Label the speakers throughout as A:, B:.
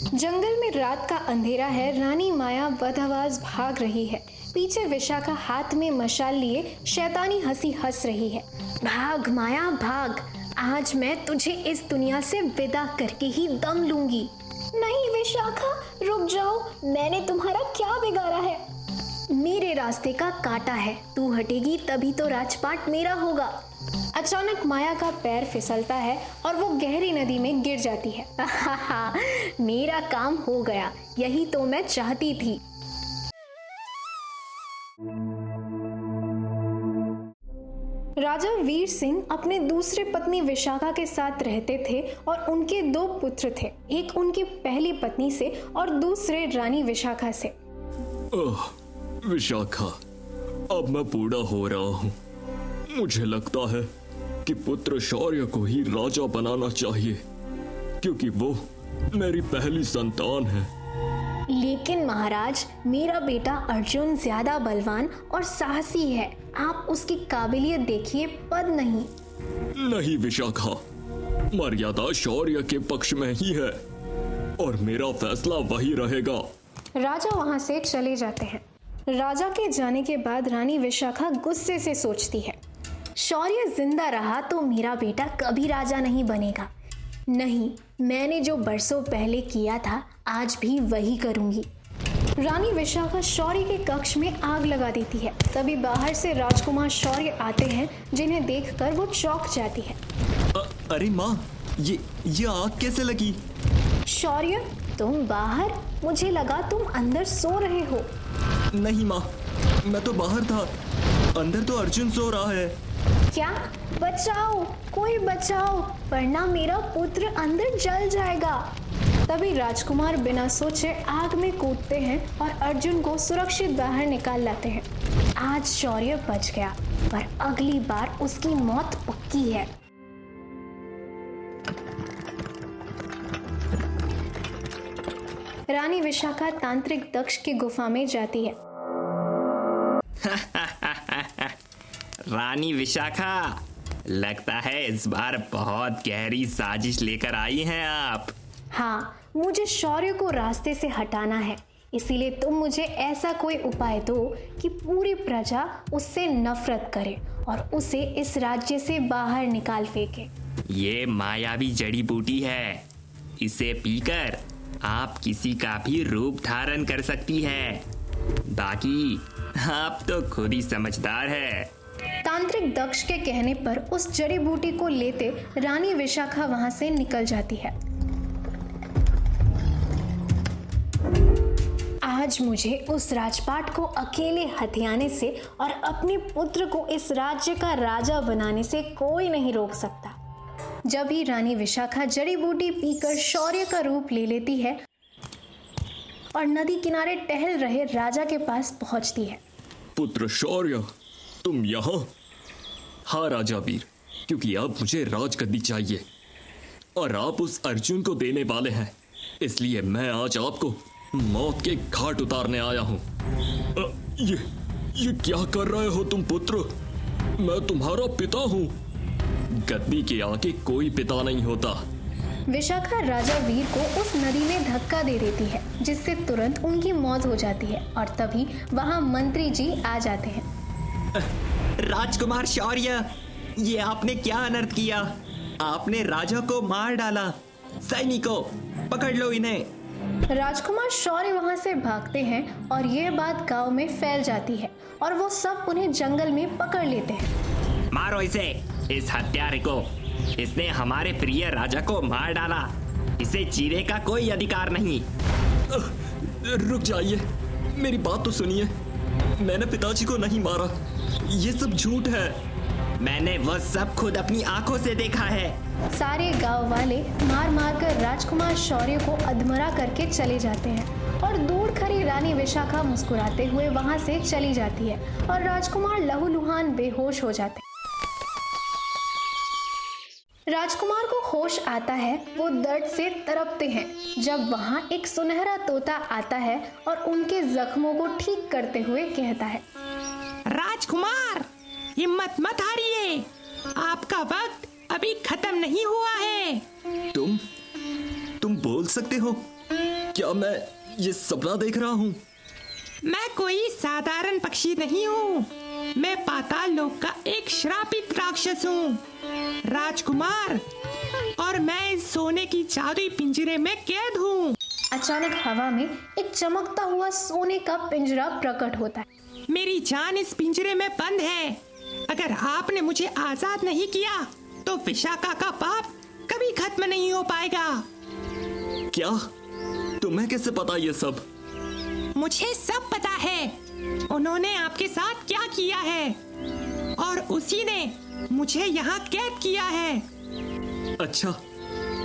A: जंगल में रात का अंधेरा है। रानी माया बदहवास भाग रही है। पीछे विशाखा हाथ में मशाल लिए शैतानी हंसी हंस रही है। भाग माया भाग, आज मैं तुझे इस दुनिया से विदा करके ही दम लूंगी। नहीं विशाखा, रुक जाओ, मैंने तुम्हारा क्या बिगाड़ा है? मेरे रास्ते का कांटा है, तू हटेगी तभी तो राजपाट मेरा होगा। अचानक माया का पैर फिसलता है और वो गहरी नदी में गिर जाती है। मेरा काम हो गया, यही तो मैं चाहती थी। राजा वीर सिंह अपने दूसरे पत्नी विशाखा के साथ रहते थे और उनके 2 पुत्र थे, एक उनकी पहली पत्नी से और दूसरे रानी विशाखा से।
B: विशाखा, अब मैं बूढ़ा हो रहा हूँ। मुझे लगता है कि पुत्र शौर्य को ही राजा बनाना चाहिए, क्योंकि वो मेरी पहली संतान है।
A: लेकिन महाराज, मेरा बेटा अर्जुन ज्यादा बलवान और साहसी है, आप उसकी काबिलियत देखिए, पद नहीं।
B: नहीं विशाखा, मर्यादा शौर्य के पक्ष में ही है और मेरा फैसला वही रहेगा।
A: राजा वहां से चले जाते हैं। राजा के जाने के बाद रानी विशाखा गुस्से से सोचती है, शौर्य जिंदा रहा तो मेरा बेटा कभी राजा नहीं बनेगा। नहीं, मैंने जो बरसों पहले किया था आज भी वही करूंगी। रानी विशाखा शौर्य के कक्ष में आग लगा देती है। तभी बाहर से राजकुमार शौर्य आते हैं, जिन्हें देखकर वो चौंक जाती है।
B: अरे माँ, ये आग कैसे लगी?
A: शौर्य, तुम बाहर? मुझे लगा तुम अंदर सो रहे हो।
B: नहीं माँ, मैं तो बाहर था, अंदर तो अर्जुन सो रहा है।
A: क्या? बचाओ, कोई बचाओ, वरना मेरा पुत्र अंदर जल जाएगा। तभी राजकुमार बिना सोचे आग में कूदते हैं और अर्जुन को सुरक्षित बाहर निकाल लाते हैं। आज शौर्य बच गया, पर अगली बार उसकी मौत पक्की है। रानी विशाखा तांत्रिक दक्ष की गुफा में जाती है।
C: रानी विशाखा, लगता है इस बार बहुत गहरी साजिश लेकर आई हैं आप।
A: हाँ, मुझे शौर्य को रास्ते से हटाना है, इसीलिए तुम मुझे ऐसा कोई उपाय दो कि पूरी प्रजा उससे नफरत करे और उसे इस राज्य से बाहर निकाल फेंके।
C: ये मायावी जड़ी बूटी है, इसे पीकर आप किसी का भी रूप धारण कर सकती है। बाकी आप तो खुद ही समझदार है।
A: तांत्रिक दक्ष के कहने पर उस जड़ी बूटी को लेते रानी विशाखा वहां से निकल जाती है। आज मुझे उस राजपाट को अकेले हथियाने से और अपने पुत्र को इस राज्य का राजा बनाने से कोई नहीं रोक सकता। जब ही रानी विशाखा जड़ी बूटी पीकर शौर्य का रूप ले लेती है और नदी किनारे टहल रहे राजा के पास पहुंचती है।
B: पुत्र शौर्य, तुम यहाँ? हाँ राजा वीर, क्योंकि अब मुझे राजगद्दी चाहिए और आप उस अर्जुन को देने वाले हैं, इसलिए मैं आज आपको मौत के घाट उतारने आया हूँ। ये क्या कर रहे हो तुम पुत्र? मैं तुम्हारा पिता हूँ। गद्दी के आगे कोई पिता नहीं होता।
A: विशाखा राजा वीर को उस नदी में धक्का दे देती है, जिससे तुरंत उनकी मौत हो जाती है और तभी वहां मंत्री जी आ जाते हैं।
C: राजकुमार शौर्य, ये आपने क्या अनर्थ किया? आपने राजा को मार डाला। सैनिकों, पकड़ लो इन्हें।
A: राजकुमार शौर्य वहां से भागते हैं और ये बात गांव में फैल जाती है और वो सब उन्हें जंगल में पकड़ लेते हैं।
C: मारो इसे, इस हत्यारे को। इसने हमारे प्रिय राजा को मार डाला। इसे चीरे का कोई अधिकार नहीं।
B: रुक जाइए, मेरी बात तो सुनिए। मैंने पिताजी को नहीं मारा, ये सब झूठ है।
C: मैंने वह सब खुद अपनी आंखों से देखा है।
A: सारे गांव वाले मार मार कर राजकुमार शौर्य को अधमरा करके चले जाते हैं और दूर खड़ी रानी विशाखा मुस्कुराते हुए वहां से चली जाती है और राजकुमार लहूलुहान बेहोश हो जाते हैं। राजकुमार को होश आता है, वो दर्द से तड़पते हैं जब वहां एक सुनहरा तोता आता है और उनके जख्मों को ठीक करते हुए कहता है,
D: राजकुमार, हिम्मत मत हारिए, आपका वक्त अभी खत्म नहीं हुआ है।
B: तुम बोल सकते हो? क्या मैं ये सपना देख रहा हूँ?
D: मैं कोई साधारण पक्षी नहीं हूँ। मैं पाताल लोक का एक श्रापित राक्षस हूँ, राजकुमार, और मैं इस सोने की जादुई पिंजरे में कैद हूँ।
A: अचानक हवा में एक चमकता हुआ सोने का पिंजरा प्रकट होता है।
D: मेरी जान इस पिंजरे में बंद है। अगर आपने मुझे आजाद नहीं किया तो विशाखा का पाप कभी खत्म नहीं हो पाएगा।
B: क्या? तुम्हें कैसे पता ये सब?
D: मुझे सब पता है। उन्होंने आपके साथ क्या किया है और उसी ने मुझे यहाँ कैद किया है।
B: अच्छा,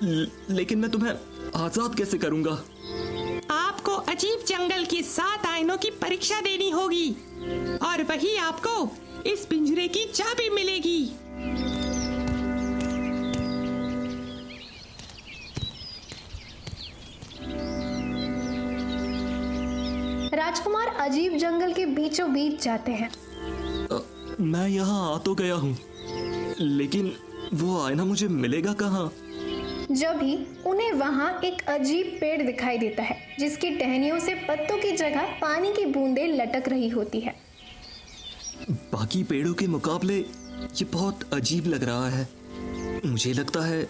B: लेकिन मैं तुम्हें आजाद कैसे करूंगा?
D: आपको अजीब जंगल के 7 आयनों की परीक्षा देनी होगी और वही आपको इस पिंजरे की चाबी मिलेगी।
A: राजकुमार अजीब जंगल के बीचों बीच जाते हैं।
B: मैं यहाँ आ तो गया हूँ, लेकिन वो आईना मुझे मिलेगा कहाँ?
A: जब ही उन्हें वहाँ एक अजीब पेड़ दिखाई देता है जिसकी टहनियों से पत्तों की जगह पानी की बूंदें लटक रही होती है।
B: बाकी पेड़ों के मुकाबले ये बहुत अजीब लग रहा है। मुझे लगता है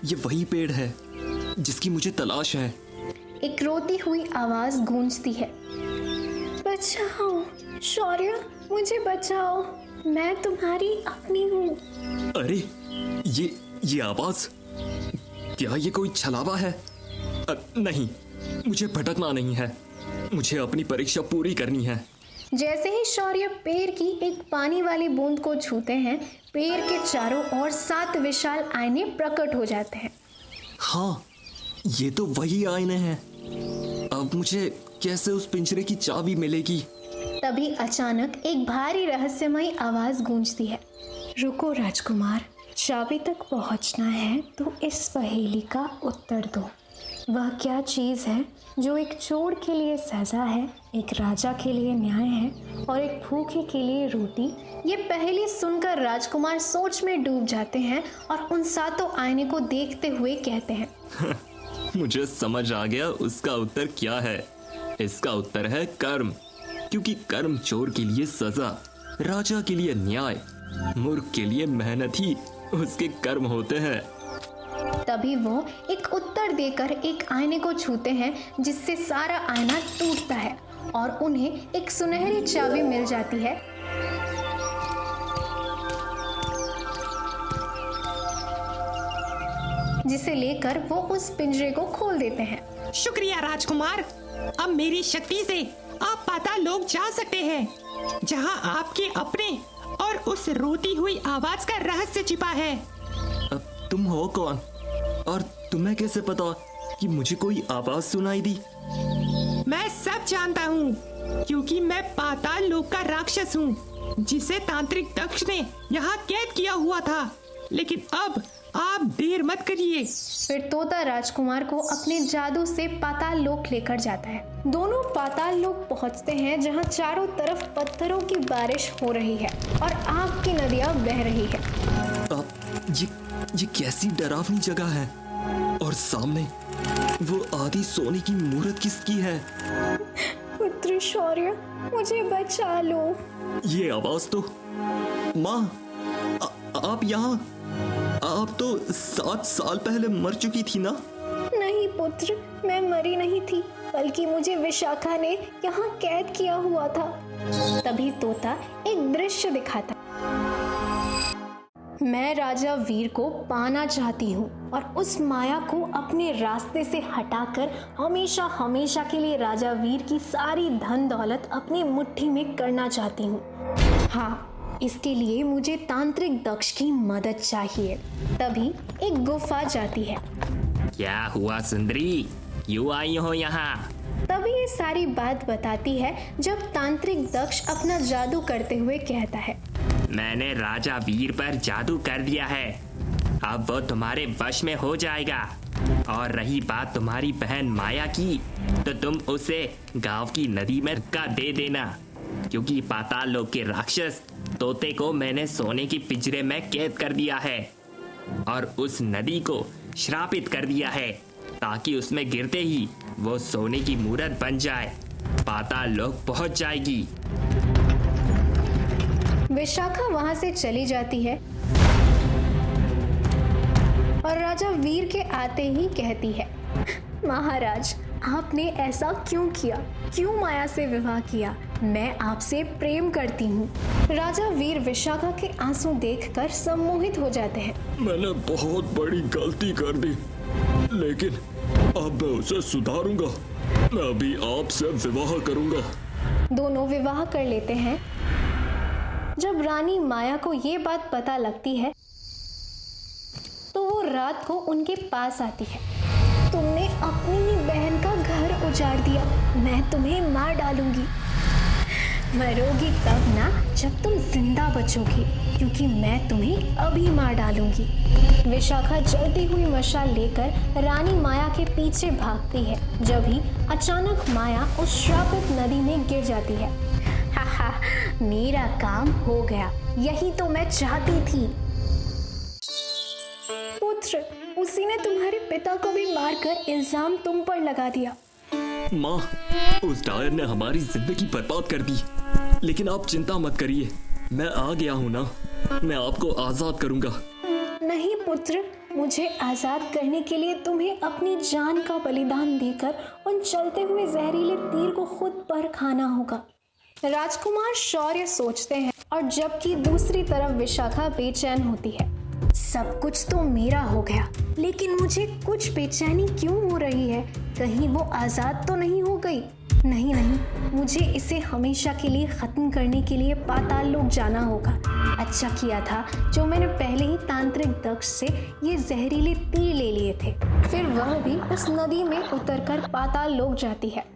B: ये वही पेड़ है जिसकी मुझे तलाश है।
A: एक रोती हुई आवाज गूंजती है, बचाओ शौर्य, मुझे बचाओ, मैं तुम्हारी अपनी हूँ।
B: अरे ये आवाज, क्या ये कोई छलावा है? नहीं, मुझे भटकना नहीं है। मुझे अपनी परीक्षा पूरी करनी है।
A: जैसे ही शौर्य पेड़ की एक पानी वाली बूंद को छूते हैं, पेड़ के चारों ओर 7 विशाल आईने प्रकट हो जाते हैं।
B: हाँ, ये तो वही आईने हैं। अब मुझे कैसे उस पिंजरे की चाबी मिलेगी?
A: तभी अचानक एक भारी रहस्यमयी आवाज गूंजती है, रुको राजकुमार, चाबी तक पहुंचना है तो इस पहेली का उत्तर दो। वह क्या चीज़ है जो एक चोर के लिए सजा है, एक राजा के लिए न्याय है और एक भूखे के लिए रोटी? ये पहेली सुनकर राजकुमार सोच में डूब जाते हैं और उन 7 आईने को देखते हुए कहते हैं,
B: मुझे समझ आ गया उसका उत्तर क्या है। इसका उत्तर है कर्म, क्योंकि कर्म चोर के लिए सजा, राजा के लिए न्याय, मूर्ख के लिए मेहनत ही उसके कर्म होते हैं।
A: तभी वो एक उत्तर देकर एक आईने को छूते हैं जिससे सारा आईना टूटता है और उन्हें एक सुनहरी चाबी मिल जाती है। जिसे लेकर वो उस पिंजरे को खोल देते हैं।
D: शुक्रिया राजकुमार, अब मेरी शक्ति से आप पाताल लोक जा सकते हैं जहां आपके अपने और उस रोती हुई आवाज का रहस्य छिपा है।
B: अब तुम हो कौन और तुम्हें कैसे पता कि मुझे कोई आवाज सुनाई दी?
D: मैं सब जानता हूँ, क्योंकि मैं पाताल लोक का राक्षस हूँ जिसे तांत्रिक दक्ष ने यहाँ कैद किया हुआ था। लेकिन अब आप देर मत करिए।
A: फिर तोता राजकुमार को अपने जादू से पाताल लोक लेकर जाता है। दोनों पाताल लोक पहुंचते हैं जहां चारों तरफ पत्थरों की बारिश हो रही है और आग की नदियां बह रही है।
B: ये कैसी डरावनी जगह है और सामने वो आधी सोने की मूर्त किसकी है?
A: पुत्र शौर्य, मुझे बचा लो।
B: ये आवाज तो माँ, आप यहाँ? आप तो 7 साल पहले मर चुकी थी ना?
A: नहीं पुत्र, मैं मरी नहीं थी, बल्कि मुझे विशाखा ने यहाँ कैद किया हुआ था। तभी तोता एक दृश्य दिखाता, मैं राजा वीर को पाना चाहती हूँ और उस माया को अपने रास्ते से हटाकर हमेशा हमेशा के लिए राजा वीर की सारी धन दौलत अपनी मुट्ठी में करना चाहती हूँ। हाँ, इसके लिए मुझे तांत्रिक दक्ष की मदद चाहिए। तभी एक गुफा जाती है।
C: क्या हुआ सुंदरी, क्यों आई हो यहाँ?
A: तभी ये सारी बात बताती है जब तांत्रिक दक्ष अपना जादू करते हुए कहता है,
C: मैंने राजा वीर पर जादू कर दिया है, अब वो तुम्हारे वश में हो जाएगा। और रही बात तुम्हारी बहन माया की, तो तुम उसे गांव की नदी में धक्का दे देना, क्योंकि पाताल लोक के राक्षस तोते को मैंने सोने की पिंजरे में कैद कर दिया है और उस नदी को श्रापित कर दिया है ताकि उसमें गिरते ही वो सोने की मूरत बन जाए। पाताल लोक पहुंच जाएगी।
A: विशाखा वहां से चली जाती है और राजा वीर के आते ही कहती है, महाराज, आपने ऐसा क्यों किया? क्यों माया से विवाह किया? मैं आपसे प्रेम करती हूँ। राजा वीर विशाखा के आंसू देखकर सम्मोहित हो जाते हैं।
B: मैंने बहुत बड़ी गलती कर दी, लेकिन अब मैं उसे सुधारूंगा। मैं अभी आपसे विवाह करूंगा।
A: दोनों विवाह कर लेते हैं। जब रानी माया को ये बात पता लगती है तो वो रात को उनके पास आती है। तुमने अपनी ही बहन का घर उजाड़ दिया, मैं तुम्हें मार डालूंगी। मरोगी तब ना जब तुम जिंदा बचोगी, क्योंकि मैं तुम्हें अभी मार डालूंगी। विशाखा जलती हुई मशाल लेकर रानी माया के पीछे भागती है। जब ही अचानक माया उस श्रापित नदी में गिर जाती है। हाहा, मेरा काम हो गया, यही तो मैं चाहती थी। पुत्र, उसी ने तुम्हारे पिता को भी मारकर इल्जाम तुम पर लगा दिया।
B: माँ, उस डायर ने हमारी जिंदगी बर्बाद कर दी, लेकिन आप चिंता मत करिए, मैं आ गया हूँ ना, मैं आपको आजाद करूंगा।
A: नहीं पुत्र, मुझे आजाद करने के लिए तुम्हें अपनी जान का बलिदान देकर उन चलते हुए जहरीले तीर को खुद पर खाना होगा। राजकुमार शौर्य सोचते हैं और जबकि दूसरी तरफ विशाखा बेचैन होती है। सब कुछ तो मेरा हो गया, लेकिन मुझे कुछ बेचैनी क्यों हो रही है? कहीं वो आजाद तो नहीं हो गई? नहीं, मुझे इसे हमेशा के लिए खत्म करने के लिए पाताल लोक जाना होगा। अच्छा किया था जो मैंने पहले ही तांत्रिक दक्ष से ये जहरीले तीर ले लिए थे। फिर वह भी उस नदी में उतरकर पाताल लोक जाती है।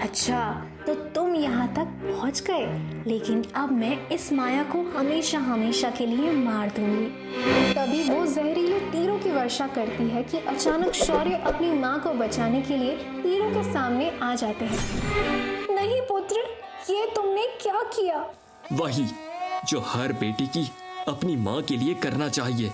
A: अच्छा, तो तुम यहाँ तक पहुँच गए, लेकिन अब मैं इस माया को हमेशा हमेशा के लिए मार दूंगी। तभी वो जहरीले तीरों की वर्षा करती है कि अचानक शौर्य अपनी माँ को बचाने के लिए तीरों के सामने आ जाते हैं। नहीं पुत्र, ये तुमने क्या किया?
B: वही जो हर बेटी की अपनी माँ के लिए करना चाहिए।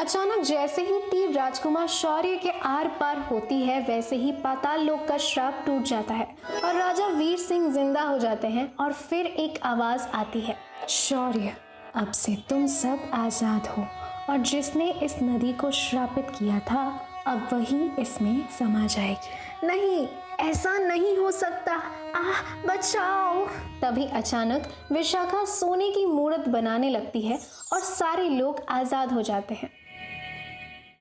A: अचानक जैसे ही तीर राजकुमार शौर्य के आर पार होती है, वैसे ही पाताल लोक का श्राप टूट जाता है और राजा वीर सिंह जिंदा हो जाते हैं। और फिर एक आवाज आती है, शौर्य, अब से तुम सब आजाद हो, और जिसने इस नदी को श्रापित किया था अब वही इसमें समा जाएगी। नहीं, ऐसा नहीं हो सकता, बचाओ। तभी अचानक विशाखा सोने की मूरत बनाने लगती है और सारे लोग आजाद हो जाते हैं।